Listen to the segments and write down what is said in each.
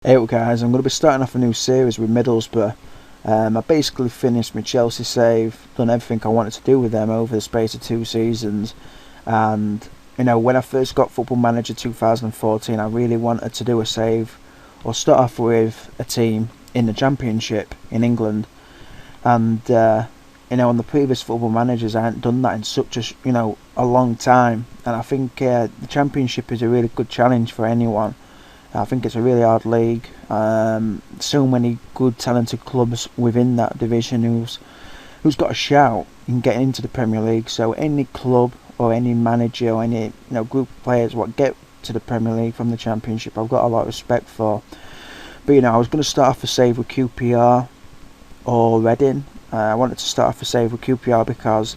Hey up guys, I'm going to be starting off a new series with Middlesbrough. I basically finished my Chelsea save, done everything I wanted to do with them over the space of 2 seasons, and when I first got Football Manager 2014 I really wanted to do a save or start off with a team in the Championship in England, and on the previous Football Managers I hadn't done that in such a long time, and I think the Championship is a really good challenge for anyone. I think it's a really hard league. So many good, talented clubs within that division who's got a shout in getting into the Premier League. So any club or any manager or any group of players what get to the Premier League from the Championship, I've got a lot of respect for. But I was going to start off a save with QPR or Reading. I wanted to start off a save with QPR because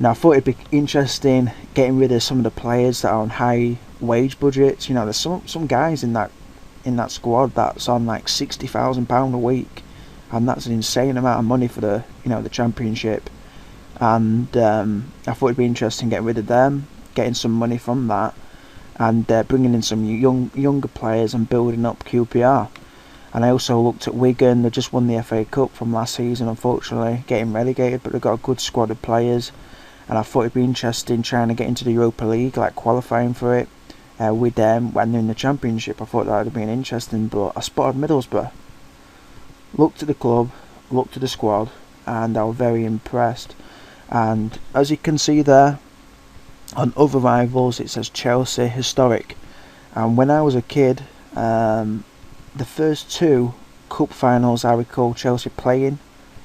I thought it'd be interesting getting rid of some of the players that are on high wage budgets. There's some guys in that squad that's on like £60,000 a week, and that's an insane amount of money for the Championship. And I thought it'd be interesting getting rid of them, getting some money from that, and bringing in some younger players and building up QPR. And I also looked at Wigan. They just won the FA Cup from last season, unfortunately, getting relegated, but they've got a good squad of players. And I thought it'd be interesting trying to get into the Europa League, like qualifying for it with them when they're in the Championship. I thought that would have been interesting, but I spotted Middlesbrough. Looked at the club, looked at the squad, and I was very impressed. And as you can see there, on other rivals it says Chelsea Historic. And when I was a kid, the first two cup finals I recall Chelsea playing,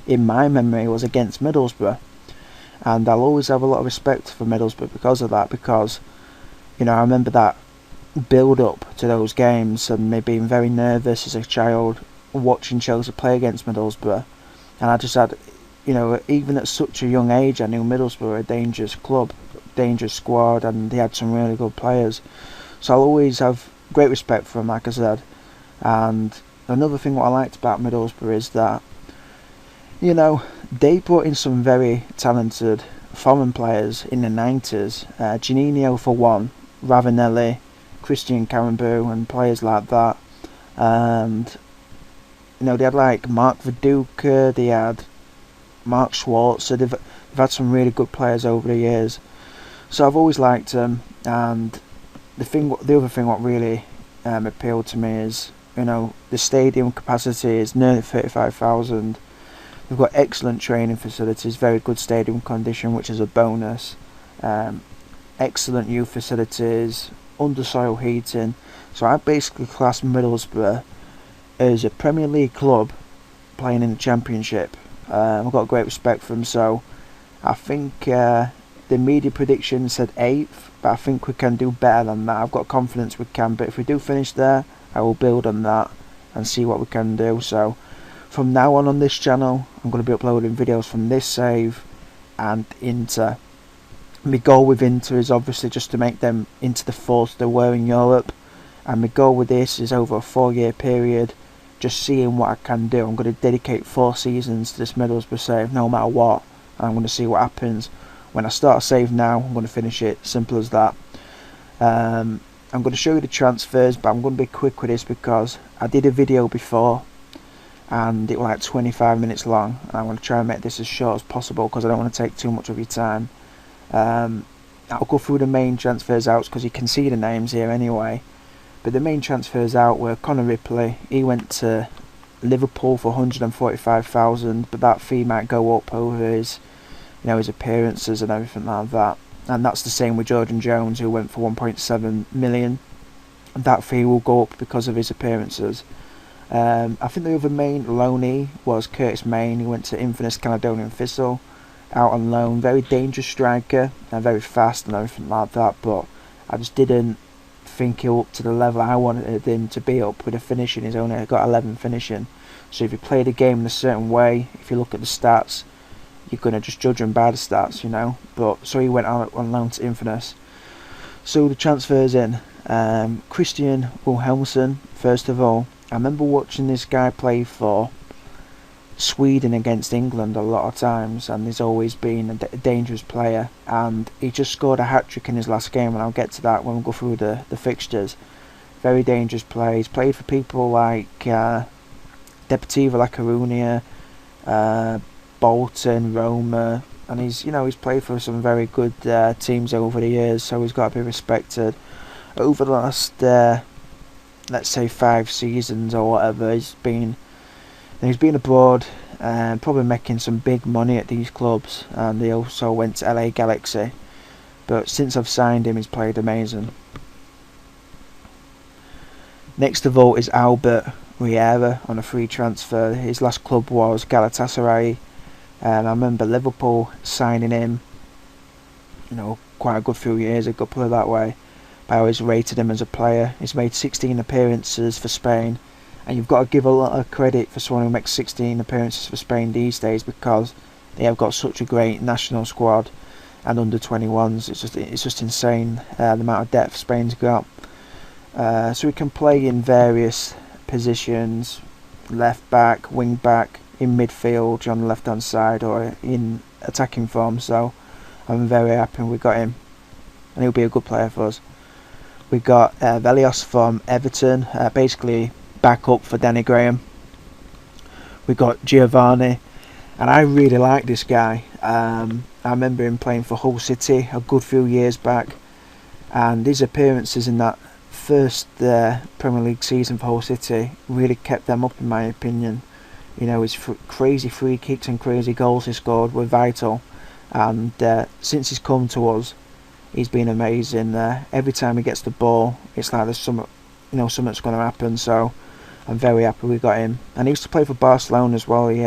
in my memory, was against Middlesbrough. And I'll always have a lot of respect for Middlesbrough because of that, because I remember that build up to those games and me being very nervous as a child watching Chelsea play against Middlesbrough. And I just had, even at such a young age, I knew Middlesbrough were a dangerous club, dangerous squad, and they had some really good players. So I'll always have great respect for them, like I said. And another thing what I liked about Middlesbrough is that they brought in some very talented foreign players in the 90s. Janino for one, Ravanelli, Christian Carambeu and players like that. And they had like Mark Viduka, they had Mark Schwartz. So they've had some really good players over the years. So I've always liked them. And the other thing what really appealed to me is the stadium capacity is nearly 35,000. We've got excellent training facilities, very good stadium condition, which is a bonus. Excellent youth facilities, undersoil heating. So I basically class Middlesbrough as a Premier League club playing in the Championship. I've got great respect for them. So I think the media prediction said 8th, but I think we can do better than that. I've got confidence we can, but if we do finish there, I will build on that and see what we can do. So from now on this channel, I'm going to be uploading videos from this save and Inter. My goal with Inter is obviously just to make them into the force they were in Europe. And my goal with this is over a 4-year period, just seeing what I can do. I'm going to dedicate 4 seasons to this Middlesbrough save, no matter what. And I'm going to see what happens. When I start a save now, I'm going to finish it. Simple as that. I'm going to show you the transfers, but I'm going to be quick with this because I did a video before and it was like 25 minutes long, and I want to try and make this as short as possible because I don't want to take too much of your time. I'll go through the main transfers out because you can see the names here anyway. But the main transfers out were Conor Ripley. He went to Liverpool for 145,000, but that fee might go up over his appearances and everything like that. And that's the same with Jordan Jones, who went for 1.7 million. That fee will go up because of his appearances. I think the other main loanee was Curtis Main. He went to Infamous Caledonian Thistle, out on loan. Very dangerous striker and very fast and everything like that, but I just didn't think he was up to the level I wanted him to be up with the finishing. He's only got 11 finishing. So if you play the game in a certain way, if you look at the stats, you're going to just judge him by the stats, But so he went out on loan to Infamous. So the transfers in. Christian Wilhelmsson, first of all. I remember watching this guy play for Sweden against England a lot of times, and he's always been a dangerous player, and he just scored a hat-trick in his last game, and I'll get to that when we go through the fixtures. Very dangerous player. He's played for people like Deportivo La Coruña, Bolton, Roma, and he's played for some very good teams over the years, so he's got to be respected. Over the last let's say 5 seasons or whatever, he's been abroad, probably making some big money at these clubs, and he also went to LA Galaxy. But since I've signed him, he's played amazing. Next to vote is Albert Riera on a free transfer. His last club was Galatasaray, and I remember Liverpool signing him, quite a good few years ago, put it that way. But I always rated him as a player. He's made 16 appearances for Spain, and you've got to give a lot of credit for someone who makes 16 appearances for Spain these days, because they have got such a great national squad and under 21s. It's just insane the amount of depth Spain's got. So we can play in various positions: left back, wing back, in midfield on the left hand side, or in attacking form. So I'm very happy we got him, and he'll be a good player for us. We got Velios from Everton, basically back up for Danny Graham. We got Giovanni, and I really like this guy. I remember him playing for Hull City a good few years back, and his appearances in that first Premier League season for Hull City really kept them up, in my opinion. His crazy free kicks and crazy goals he scored were vital, and since he's come to us, he's been amazing. Every time he gets the ball, it's like there's something's going to happen. So I'm very happy we got him. And he used to play for Barcelona as well. He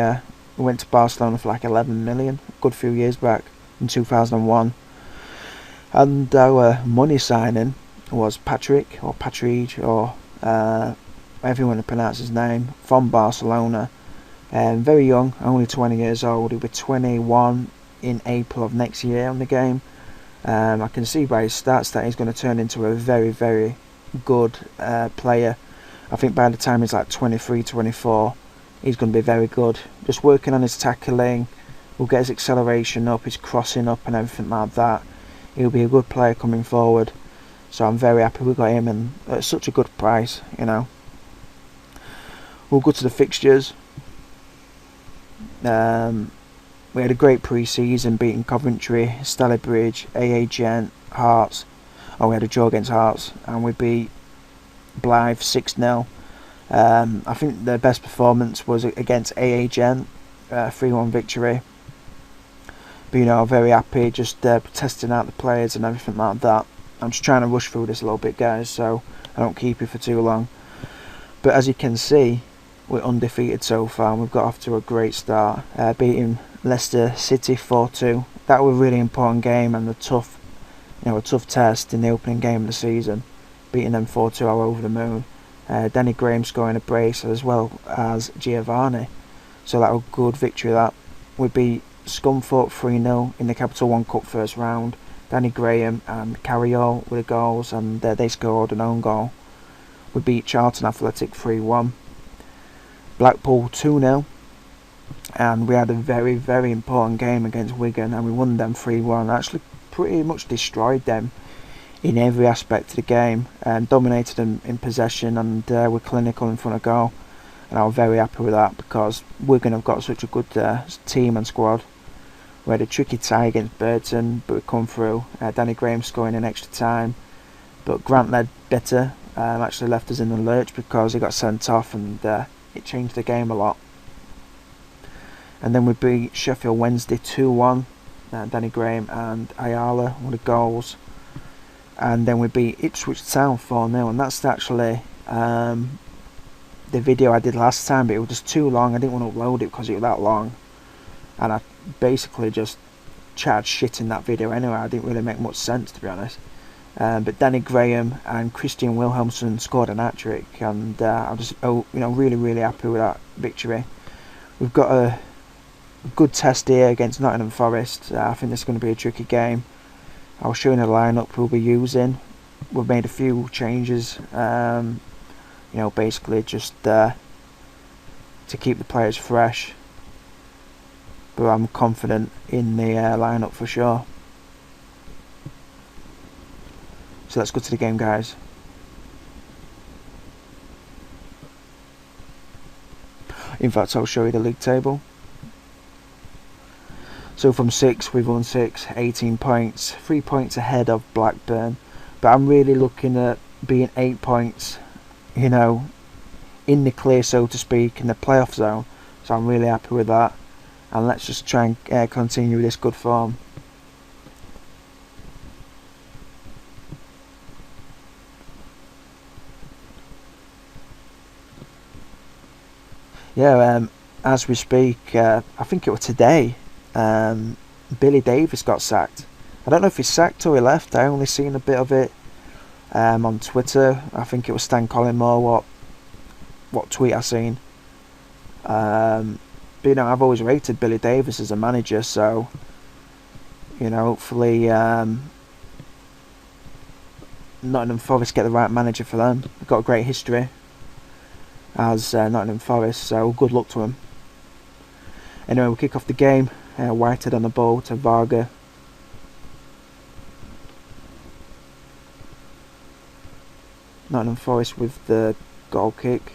went to Barcelona for like 11 million a good few years back in 2001. And our money signing was Patrick, or Patridge, or however you want to pronounce his name, from Barcelona. Very young, only 20 years old. He'll be 21 in April of next year on the game. I can see by his stats that he's going to turn into a very, very good player. I think by the time he's like 23, 24, he's going to be very good. Just working on his tackling, will get his acceleration up, his crossing up and everything like that. He'll be a good player coming forward. So I'm very happy we got him, and at such a good price, We'll go to the fixtures. We had a great pre-season, beating Coventry, Stalybridge, AA Gent, Hearts. We had a draw against Hearts, and we beat Blythe 6-0. I think the best performance was against AA Gent, 3-1 victory. But I'm very happy, just testing out the players and everything like that. I'm just trying to rush through this a little bit, guys, so I don't keep you for too long. But as you can see, we're undefeated so far, and we've got off to a great start, beating Leicester City 4-2. That was a really important game, and a tough test in the opening game of the season. Beating them 4-2, I was over the moon. Danny Graham scoring a brace, as well as Giovanni. So that was a good victory. That we beat Scunthorpe 3-0 in the Capital One Cup first round. Danny Graham and Carriol with the goals, and they scored an own goal. We beat Charlton Athletic 3-1. Blackpool 2-0. And we had a very, very important game against Wigan, and we won them 3-1. Actually pretty much destroyed them in every aspect of the game, and dominated them in possession, and were clinical in front of goal. And I was very happy with that, because Wigan have got such a good team and squad. We had a tricky tie against Burton, but we come through. Danny Graham scoring in extra time, but Grant Ledbetter actually left us in the lurch because he got sent off, and it changed the game a lot. And then we beat Sheffield Wednesday 2-1. Danny Graham and Ayala were the goals. And then we beat Ipswich Town 4-0, and that's actually the video I did last time, but it was just too long. I didn't want to upload it because it was that long, and I basically just chatted shit in that video anyway. I didn't really make much sense, to be honest. But Danny Graham and Christian Wilhelmsson scored an hat-trick, and I'm just really, really happy with that victory. We've got a good test here against Nottingham Forest. I think this is going to be a tricky game. I'll show you the lineup we'll be using. We've made a few changes, basically just to keep the players fresh. But I'm confident in the lineup for sure. So let's go to the game, guys. In fact, I'll show you the league table. So from 6th, we've won 6, 18 points, 3 points ahead of Blackburn. But I'm really looking at being 8 points, you know, in the clear, so to speak, in the playoff zone. So I'm really happy with that. And let's just try and continue with this good form. Yeah, as we speak, I think it was today, Billy Davies got sacked. I don't know if he's sacked or he left. I only seen a bit of it on Twitter. I think it was Stan Collymore what tweet I seen. But you know, I've always rated Billy Davies as a manager, so you know, hopefully Nottingham Forest get the right manager for them. They've got a great history as Nottingham Forest, so good luck to them. Anyway, we'll kick off the game. Whitehead on the ball to Varga. Nottingham Forest with the goal kick.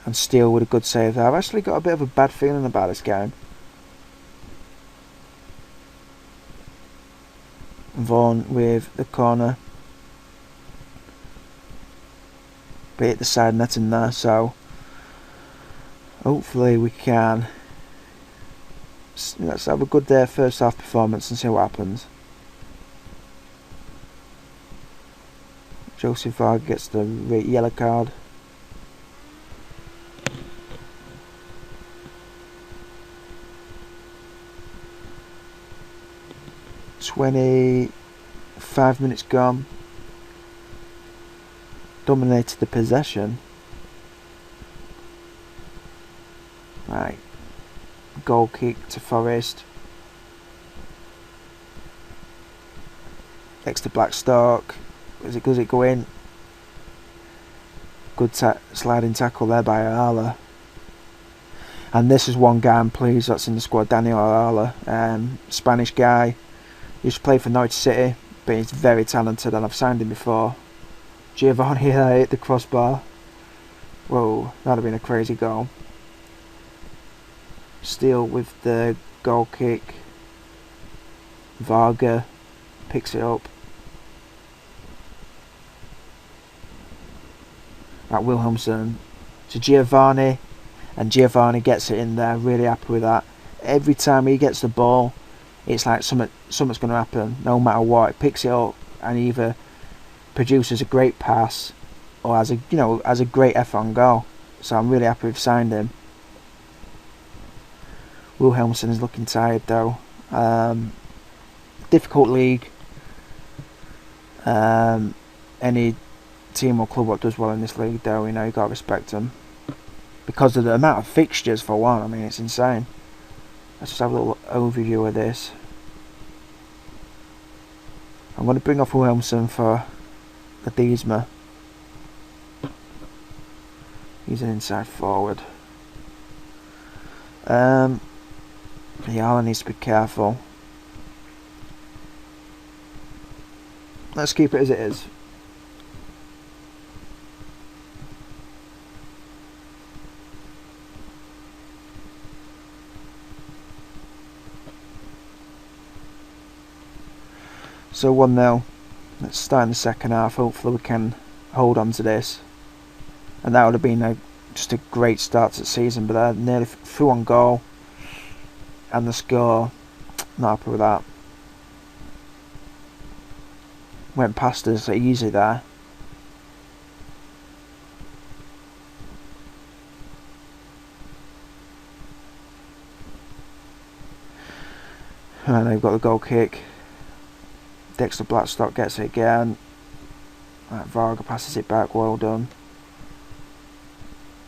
And Steele with a good save there. I've actually got a bit of a bad feeling about this game. Vaughan with the corner. But hit the side net in there, so hopefully we can. Let's have a good first half performance and see what happens. Joseph Varga gets the yellow card. "25 minutes gone. Dominated the possession. Right. Goal kick to Forest. Next to Blackstock. Does it go in? Good sliding tackle there by Ayala. And this is one guy I'm pleased that's in the squad, Daniel Ayala. Spanish guy. Used to play for Norwich City, but he's very talented and I've signed him before. Giovanni hit the crossbar. Whoa, that'd have been a crazy goal. Steele with the goal kick. Varga picks it up. At Wilhelmsson to Giovanni, and Giovanni gets it in there. Really happy with that. Every time he gets the ball, it's like something's going to happen. No matter what, he picks it up and either produces a great pass or has a great effort on goal. So I'm really happy we've signed him. Wilhelmsson is looking tired though. Difficult league. Any team or club that does well in this league though, you know, you got to respect them. Because of the amount of fixtures for one, I mean, it's insane. Let's just have a little overview of this. I'm going to bring off Wilhelmsson for the Diesma. He's an inside forward. Ayala needs to be careful. Let's keep it as it is. So 1-0. Let's start in the second half. Hopefully we can hold on to this. And that would have been just a great start to the season. But they're nearly through on goal. And the score, not happy with that. Went past us easy there. And they've got the goal kick. Dexter Blackstock gets it again. Right, Varga passes it back, well done.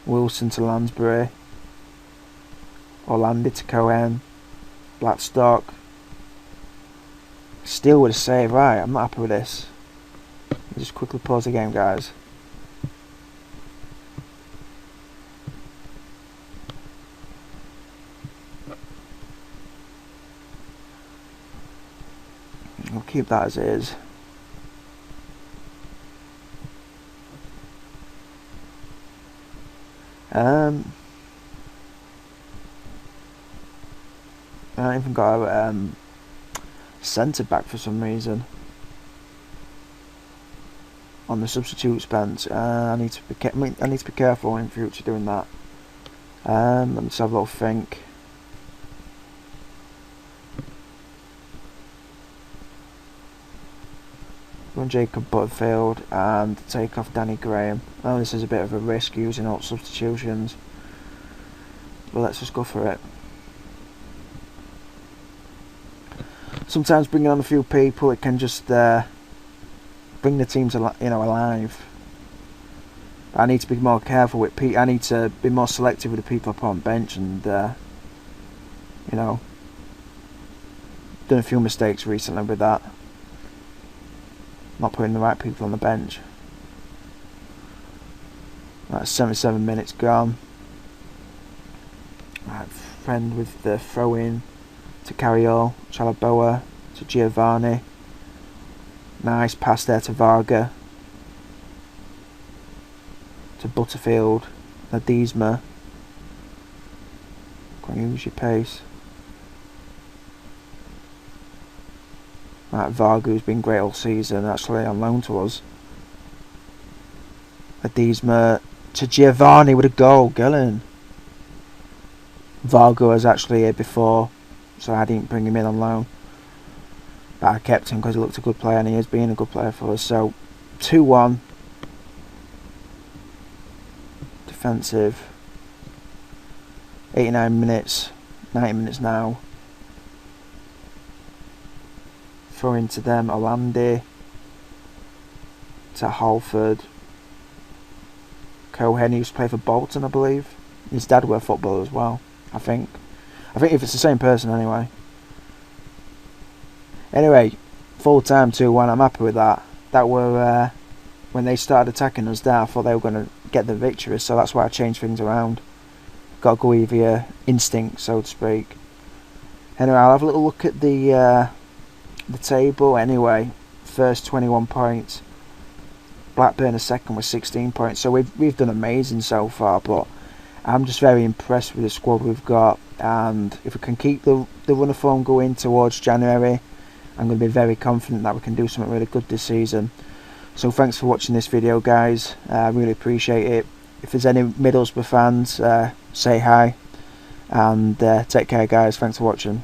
Wilson to Lansbury. Orlandi to Cohen. Blackstock. Steele with a save. Right, I'm not happy with this. Just quickly pause the game, guys. We'll keep that as it is. I don't even got a centre back for some reason on the substitutes bench. I need to be careful in future doing that. Let me just have a little think. Run Jacob Butterfield and take off Danny Graham. I know this is a bit of a risk using all substitutions, but let's just go for it. Sometimes bringing on a few people, it can just bring the teams alive. I need to be more careful with I need to be more selective with the people I put on bench, and done a few mistakes recently with that. Not putting the right people on the bench. That's 77 minutes gone. Right, Friend with the throw in to Carriol, Chalaboa to Giovanni. Nice pass there to Varga. To Butterfield, Nadizma. Can you use your pace? Right, Varga, who's been great all season, actually on loan to us. Nadizma to Giovanni with a goal, Gillen. Varga was actually here before, so I didn't bring him in on loan. But I kept him because he looked a good player, and he is being a good player for us. So 2-1. Defensive. 89 minutes. 90 minutes now. Throw into them. Orlandi. To Halford. Cohen, who used to play for Bolton, I believe. His dad were a footballer as well, I think. If it's the same person anyway. Anyway, full time 2-1. I'm happy with that. That were when they started attacking us there, I thought they were going to get the victory, so that's why I changed things around. Got to go with your instinct, so to speak. Anyway, I'll have a little look at the table. Anyway, first 21 points. Blackburn are second with 16 points. So we've done amazing so far, but I'm just very impressed with the squad we've got, and if we can keep the run of form going towards January, I'm going to be very confident that we can do something really good this season. So thanks for watching this video, guys. I really appreciate it. If there's any Middlesbrough fans, say hi, and take care, guys. Thanks for watching.